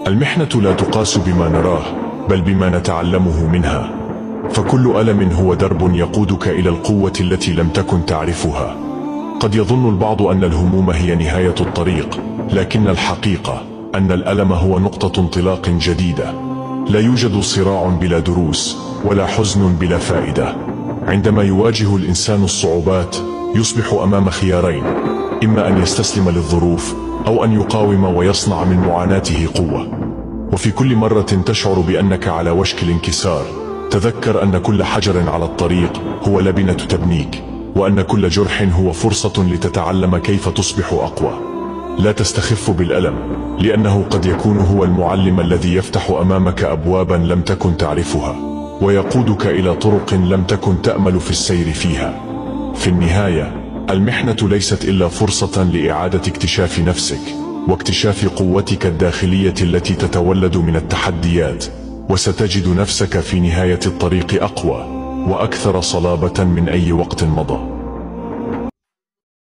المحنة لا تقاس بما نراه بل بما نتعلمه منها، فكل ألم هو درب يقودك إلى القوة التي لم تكن تعرفها. قد يظن البعض أن الهموم هي نهاية الطريق، لكن الحقيقة أن الألم هو نقطة انطلاق جديدة. لا يوجد صراع بلا دروس ولا حزن بلا فائدة. عندما يواجه الإنسان الصعوبات يصبح أمام خيارين: إما أن يستسلم للظروف أو أن يقاوم ويصنع من معاناته قوة. وفي كل مرة تشعر بأنك على وشك الانكسار، تذكر أن كل حجر على الطريق هو لبنة تبنيك، وأن كل جرح هو فرصة لتتعلم كيف تصبح أقوى. لا تستخف بالألم، لأنه قد يكون هو المعلم الذي يفتح أمامك أبوابا لم تكن تعرفها، ويقودك إلى طرق لم تكن تأمل في السير فيها. في النهاية، المحنة ليست إلا فرصة لإعادة اكتشاف نفسك، واكتشاف قوتك الداخلية التي تتولد من التحديات، وستجد نفسك في نهاية الطريق أقوى وأكثر صلابة من أي وقت مضى.